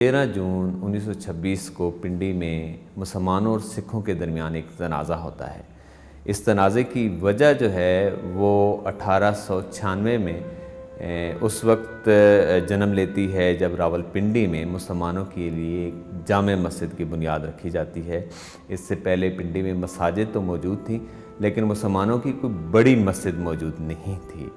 13 جون 1926 کو پنڈی میں مسلمانوں اور سکھوں کے درمیان ایک تنازع ہوتا ہے۔ اس تنازع کی وجہ جو ہے وہ 1896 میں اس وقت جنم لیتی ہے جب راولپنڈی میں مسلمانوں کے لیے ایک جامع مسجد کی بنیاد رکھی جاتی ہے۔ اس سے پہلے پنڈی میں مساجد تو موجود تھیں لیکن مسلمانوں کی کوئی بڑی مسجد موجود نہیں تھی۔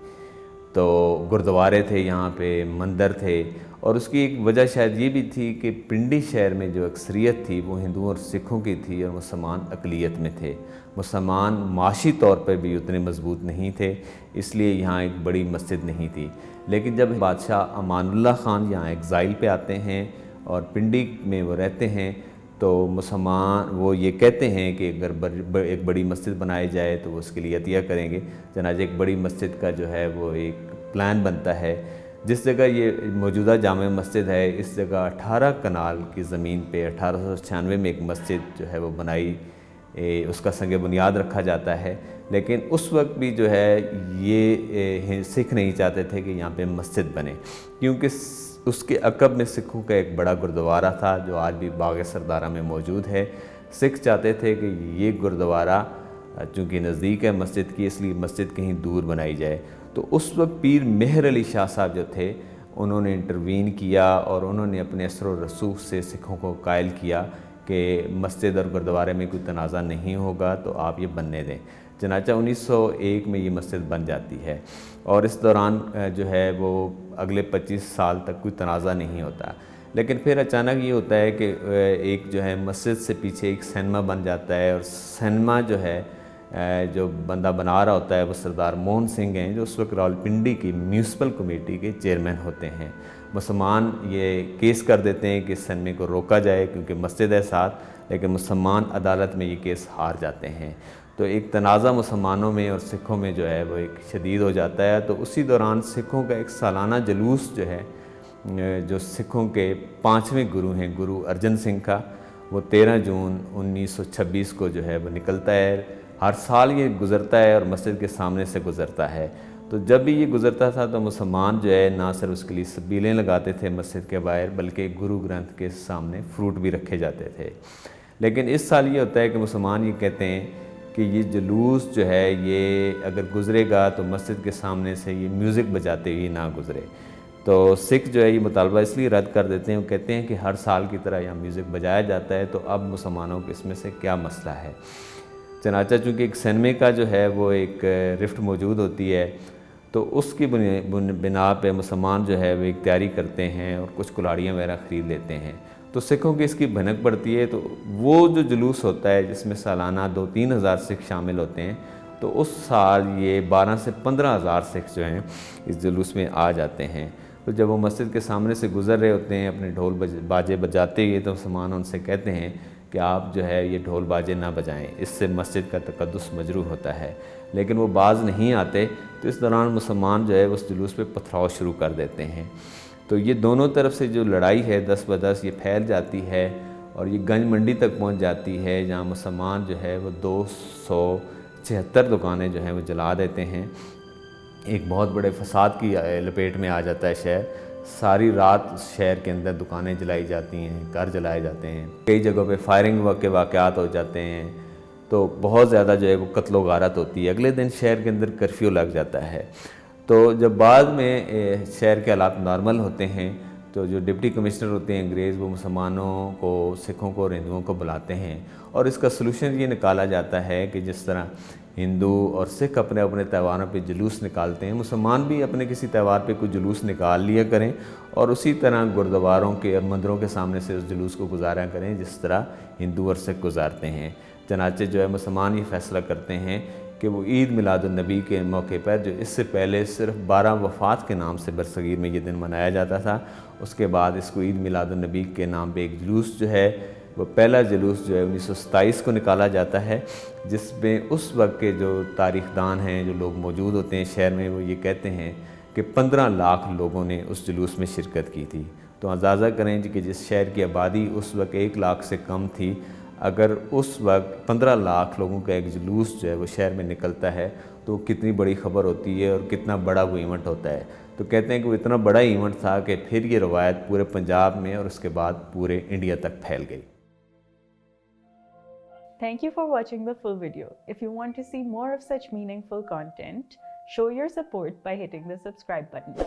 تو گردوارے تھے، یہاں پہ مندر تھے، اور اس کی ایک وجہ شاید یہ بھی تھی کہ پنڈی شہر میں جو اکثریت تھی وہ ہندوؤں اور سکھوں کی تھی اور مسلمان اقلیت میں تھے۔ مسلمان معاشی طور پر بھی اتنے مضبوط نہیں تھے، اس لیے یہاں ایک بڑی مسجد نہیں تھی۔ لیکن جب بادشاہ امان اللہ خان یہاں ایگزائل پہ آتے ہیں اور پنڈی میں وہ رہتے ہیں تو مسلمان وہ یہ کہتے ہیں کہ اگر ایک بڑی مسجد بنائی جائے تو وہ اس کے لیے عطیہ کریں گے۔ چنانچہ ایک بڑی مسجد کا جو ہے وہ ایک پلان بنتا ہے۔ جس جگہ یہ موجودہ جامع مسجد ہے اس جگہ 18 کنال کی زمین پہ 1896 میں ایک مسجد جو ہے وہ بنائی، اس کا سنگ بنیاد رکھا جاتا ہے۔ لیکن اس وقت بھی جو ہے یہ سکھ نہیں چاہتے تھے کہ یہاں پہ مسجد بنے، کیونکہ اس کے عقب میں سکھوں کا ایک بڑا گردوارہ تھا جو آج بھی باغ سردارہ میں موجود ہے۔ سکھ چاہتے تھے کہ یہ گردوارہ چونکہ نزدیک ہے مسجد کی، اس لیے مسجد کہیں دور بنائی جائے۔ تو اس وقت پیر مہر علی شاہ صاحب جو تھے انہوں نے انٹروین کیا اور انہوں نے اپنے اثر و رسوخ سے سکھوں کو قائل کیا کہ مسجد اور گردوارے میں کوئی تنازع نہیں ہوگا تو آپ یہ بننے دیں۔ چنانچہ 1901 میں یہ مسجد بن جاتی ہے اور اس دوران جو ہے وہ اگلے 25 سال تک کوئی تنازع نہیں ہوتا۔ لیکن پھر اچانک یہ ہوتا ہے کہ ایک جو ہے مسجد سے پیچھے ایک سینما بن جاتا ہے، اور سینما جو ہے جو بندہ بنا رہا ہوتا ہے وہ سردار موہن سنگھ ہیں جو اس وقت راولپنڈی کی میونسپل کمیٹی کے چیئرمین ہوتے ہیں۔ مسلمان یہ کیس کر دیتے ہیں کہ سینمے کو روکا جائے کیونکہ مسجد ہے ساتھ، لیکن مسلمان عدالت میں یہ کیس ہار جاتے ہیں۔ تو ایک تنازع مسلمانوں میں اور سکھوں میں جو ہے وہ ایک شدید ہو جاتا ہے۔ تو اسی دوران سکھوں کا ایک سالانہ جلوس جو ہے جو سکھوں کے 5ویں گرو ہیں گرو ارجن سنگھ کا، وہ 13 جون 1926 کو جو ہے وہ نکلتا ہے۔ ہر سال یہ گزرتا ہے اور مسجد کے سامنے سے گزرتا ہے۔ تو جب بھی یہ گزرتا تھا تو مسلمان جو ہے نہ صرف اس کے لیے سبیلیں لگاتے تھے مسجد کے باہر، بلکہ گرو گرنتھ کے سامنے فروٹ بھی رکھے جاتے تھے۔ لیکن اس سال یہ ہوتا ہے کہ مسلمان یہ کہتے ہیں کہ یہ جلوس جو ہے یہ اگر گزرے گا تو مسجد کے سامنے سے یہ میوزک بجاتے ہوئے نہ گزرے۔ تو سکھ جو ہے یہ مطالبہ اس لیے رد کر دیتے ہیں، وہ کہتے ہیں کہ ہر سال کی طرح یہاں میوزک بجایا جاتا ہے تو اب مسلمانوں کو اس میں سے کیا مسئلہ ہے۔ چنانچہ چونکہ ایک سینمے کا جو ہے وہ ایک رفٹ موجود ہوتی ہے تو اس کی بنا پہ مسلمان جو ہے وہ ایک تیاری کرتے ہیں اور کچھ کلاڑیاں وغیرہ خرید لیتے ہیں۔ تو سکھوں کی اس کی بھنک پڑتی ہے، تو وہ جو جلوس ہوتا ہے جس میں سالانہ 2-3 ہزار سکھ شامل ہوتے ہیں، تو اس سال یہ 12 سے 15 ہزار سکھ جو ہیں اس جلوس میں آ جاتے ہیں۔ تو جب وہ مسجد کے سامنے سے گزر رہے ہوتے ہیں اپنے ڈھول باجے بجاتے ہوئے، تو مسلمان ان سے کہتے ہیں کہ آپ جو ہے یہ ڈھول باجے نہ بجائیں، اس سے مسجد کا تقدس مجروح ہوتا ہے۔ لیکن وہ باز نہیں آتے، تو اس دوران مسلمان جو ہے اس جلوس پہ پتھراؤ شروع کر دیتے ہیں۔ تو یہ دونوں طرف سے جو لڑائی ہے 10 بدس یہ پھیل جاتی ہے اور یہ گنج منڈی تک پہنچ جاتی ہے، جہاں مسلمان جو ہے وہ 276 دکانیں جو ہیں وہ جلا دیتے ہیں۔ ایک بہت بڑے فساد کی لپیٹ میں آ جاتا ہے شہر۔ ساری رات شہر کے اندر دکانیں جلائی جاتی ہیں، گھر جلائے جاتے ہیں، کئی جگہوں پہ فائرنگ کے واقعات ہو جاتے ہیں۔ تو بہت زیادہ جو ہے وہ قتل و غارت ہوتی ہے۔ اگلے دن شہر کے اندر کرفیو لگ جاتا ہے۔ تو جب بعد میں شہر کے حالات نارمل ہوتے ہیں تو جو ڈپٹی کمشنر ہوتے ہیں انگریز، وہ مسلمانوں کو، سکھوں کو اور ہندوؤں کو بلاتے ہیں اور اس کا سلوشن یہ نکالا جاتا ہے کہ جس طرح ہندو اور سکھ اپنے اپنے تہواروں پہ جلوس نکالتے ہیں، مسلمان بھی اپنے کسی تہوار پہ کوئی جلوس نکال لیا کریں اور اسی طرح گردواروں کے اور مندروں کے سامنے سے اس جلوس کو گزارا کریں جس طرح ہندو اور سکھ گزارتے ہیں۔ چنانچہ جو ہے مسلمان یہ فیصلہ کرتے ہیں کہ وہ عید میلاد النبی کے موقع پر، جو اس سے پہلے صرف 12 وفات کے نام سے برصغیر میں یہ دن منایا جاتا تھا، اس کے بعد اس کو عید میلاد النبی کے نام پہ ایک جلوس جو ہے وہ پہلا جلوس جو ہے 1927 کو نکالا جاتا ہے، جس میں اس وقت کے جو تاریخ دان ہیں، جو لوگ موجود ہوتے ہیں شہر میں، وہ یہ کہتے ہیں کہ 15 لاکھ لوگوں نے اس جلوس میں شرکت کی تھی۔ تو اندازہ کریں کہ جس شہر کی آبادی اس وقت 1 لاکھ سے کم تھی، اگر اس وقت 15 لاکھ لوگوں کا ایک جلوس جو ہے وہ شہر میں نکلتا ہے تو کتنی بڑی خبر ہوتی ہے اور کتنا بڑا وہ ایونٹ ہوتا ہے۔ تو کہتے ہیں کہ وہ اتنا بڑا ایونٹ تھا کہ پھر یہ روایت پورے پنجاب میں اور اس کے بعد پورے انڈیا تک پھیل گئی. Thank you for watching the full video. If you want to see more of such meaningful content, show your support by hitting the subscribe button.